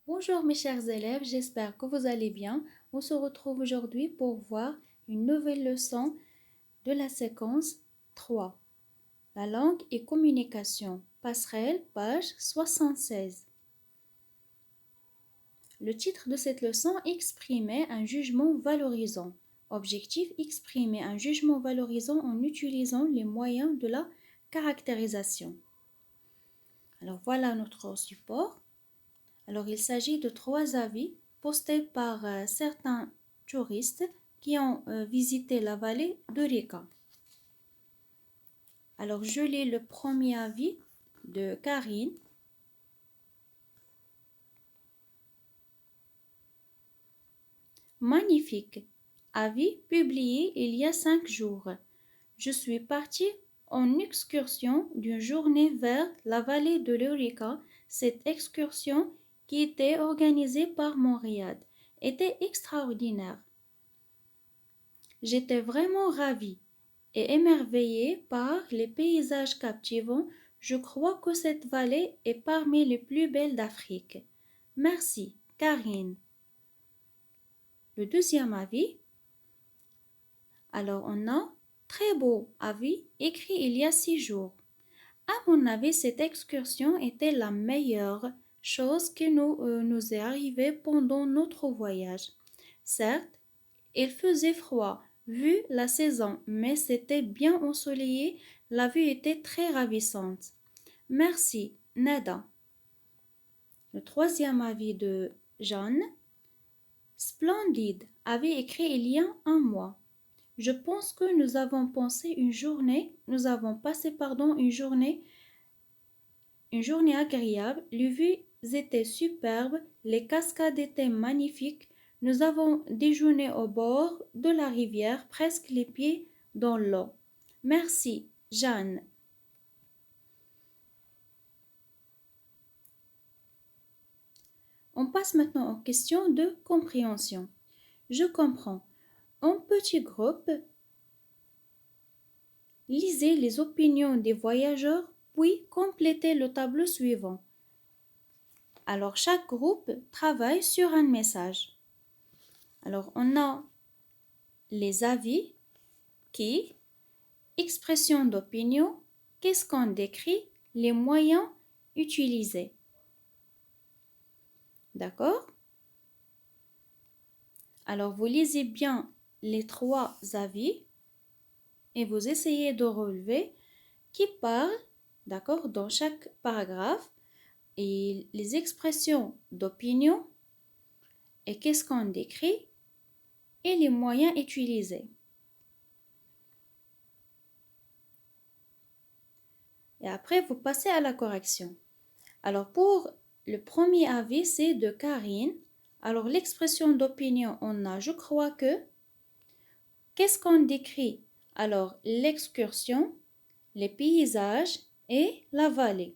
Bonjour mes chers élèves, j'espère que vous allez bien. On se retrouve aujourd'hui pour voir une nouvelle leçon de la séquence 3. La langue et communication. Passerelle, page 76. Le titre de cette leçon, exprimer un jugement valorisant. Objectif, exprimer un jugement valorisant en utilisant les moyens de la caractérisation. Alors voilà notre support. Alors, il s'agit de 3 avis postés par certains touristes qui ont visité la vallée de Rika. Alors, je lis le premier avis de Karine. Magnifique. Avis publié il y a 5 jours. Je suis partie en excursion d'une journée vers la vallée de l'Eureka. Cette excursion, qui était organisée par Montréal, était extraordinaire. J'étais vraiment ravie et émerveillée par les paysages captivants. Je crois que cette vallée est parmi les plus belles d'Afrique. Merci, Karine. Le deuxième avis. Alors on a très beau avis écrit il y a 6 jours. À mon avis, cette excursion était la meilleure chose qui nous est arrivée pendant notre voyage. Certes, il faisait froid vu la saison, mais c'était bien ensoleillé, la vue était très ravissante. Merci, Nada. Le troisième avis de Jeanne. Splendide, avait écrit il y a un mois. Je pense que nous avons passé une journée agréable, les vues étaient superbes, les cascades étaient magnifiques, nous avons déjeuné au bord de la rivière, presque les pieds dans l'eau. Merci, Jeanne. On passe maintenant aux questions de compréhension. Je comprends. En petit groupe, lisez les opinions des voyageurs, puis complétez le tableau suivant. Alors, chaque groupe travaille sur un message. Alors, on a les avis, qui, expression d'opinion, qu'est-ce qu'on décrit, les moyens utilisés. D'accord? Alors, vous lisez bien les 3 avis et vous essayez de relever qui parle, d'accord, dans chaque paragraphe et les expressions d'opinion et qu'est-ce qu'on décrit et les moyens utilisés. Et après, vous passez à la correction. Alors, pour le premier avis, c'est de Karine. Alors, l'expression d'opinion, on a, je crois que, qu'est-ce qu'on décrit? Alors, l'excursion, les paysages et la vallée.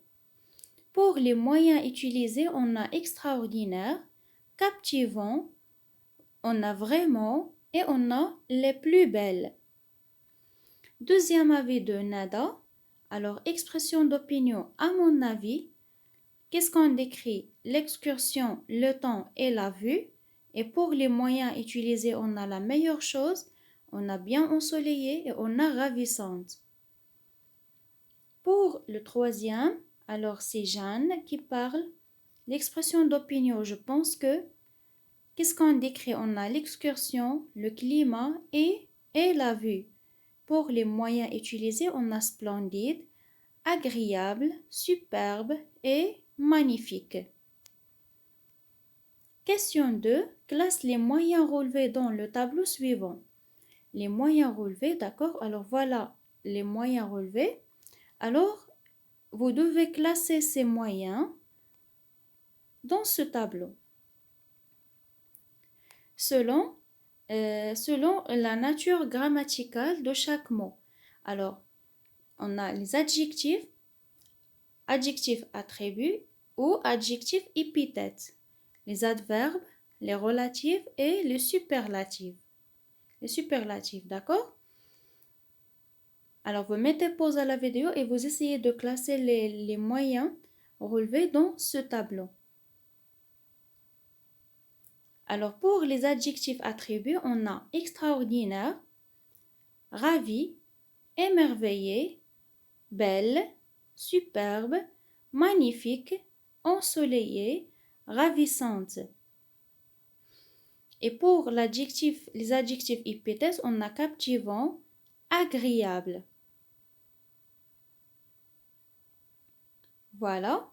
Pour les moyens utilisés, on a extraordinaire, captivant, on a vraiment et on a les plus belles. Deuxième avis de Nada. Alors, expression d'opinion, à mon avis, qu'est-ce qu'on décrit? L'excursion, le temps et la vue. Et pour les moyens utilisés, on a la meilleure chose, on a bien ensoleillé et on a ravissante. Pour le troisième, alors c'est Jeanne qui parle. L'expression d'opinion, je pense que, qu'est-ce qu'on décrit? On a l'excursion, le climat et la vue. Pour les moyens utilisés, on a splendide, agréable, superbe et magnifique. Question 2. Classe les moyens relevés dans le tableau suivant. Les moyens relevés, d'accord? Alors voilà les moyens relevés. Alors, vous devez classer ces moyens dans ce tableau selon la nature grammaticale de chaque mot. Alors, on a les adjectifs, adjectifs attributs ou adjectifs épithètes, les adverbes, les relatifs et les superlatifs. Les superlatifs, d'accord? Alors, vous mettez pause à la vidéo et vous essayez de classer les moyens relevés dans ce tableau. Alors pour les adjectifs attributs, on a extraordinaire, ravi, émerveillé, belle, superbe, magnifique, ensoleillée, ravissante. Et pour les adjectifs épithètes, on a captivant, agréable. Voilà.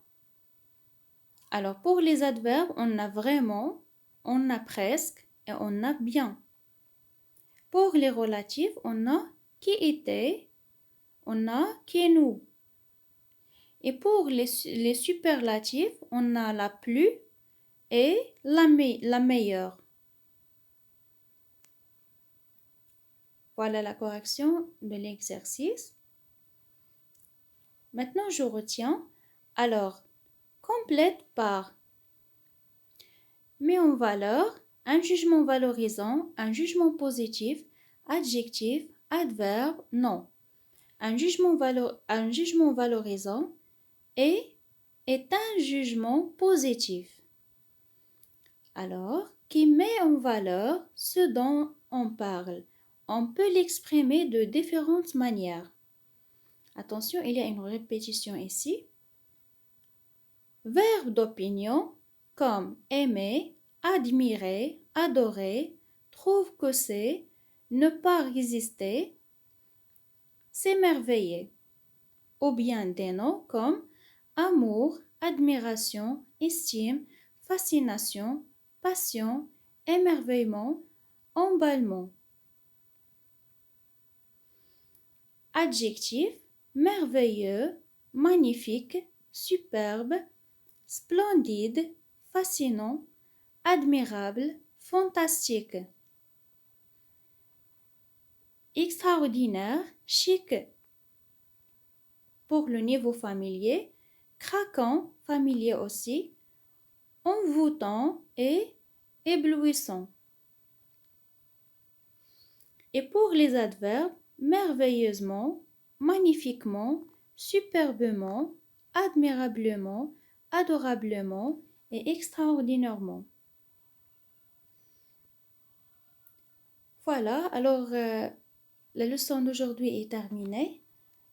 Alors pour les adverbes, on a vraiment, on a presque et on a bien. Pour les relatifs, on a qui était, on a qui est nous. Et pour les superlatifs, on a la plus et la meilleure. Voilà la correction de l'exercice. Maintenant, je retiens. Alors, complète par met en valeur un jugement valorisant, un jugement positif, adjectif, adverbe, nom. Un jugement valorisant est un jugement positif. Alors, qui met en valeur ce dont on parle. On peut l'exprimer de différentes manières. Attention, il y a une répétition ici. Verbe d'opinion comme aimer, admirer, adorer, trouve que c'est, ne pas résister, s'émerveiller. Ou bien des noms comme amour, admiration, estime, fascination, passion, émerveillement, emballement. Adjectif merveilleux, magnifique, superbe, splendide, fascinant, admirable, fantastique. Extraordinaire, chic. Pour le niveau familier, craquant, familier aussi, envoûtant et éblouissant. Et pour les adverbes, merveilleusement, magnifiquement, superbement, admirablement, adorablement et extraordinairement. Voilà, alors la leçon d'aujourd'hui est terminée.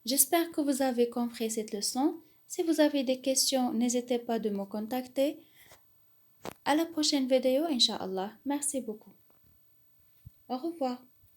J'espère que vous avez compris cette leçon. Si vous avez des questions, n'hésitez pas de me contacter. À la prochaine vidéo, Inch'Allah. Merci beaucoup. Au revoir.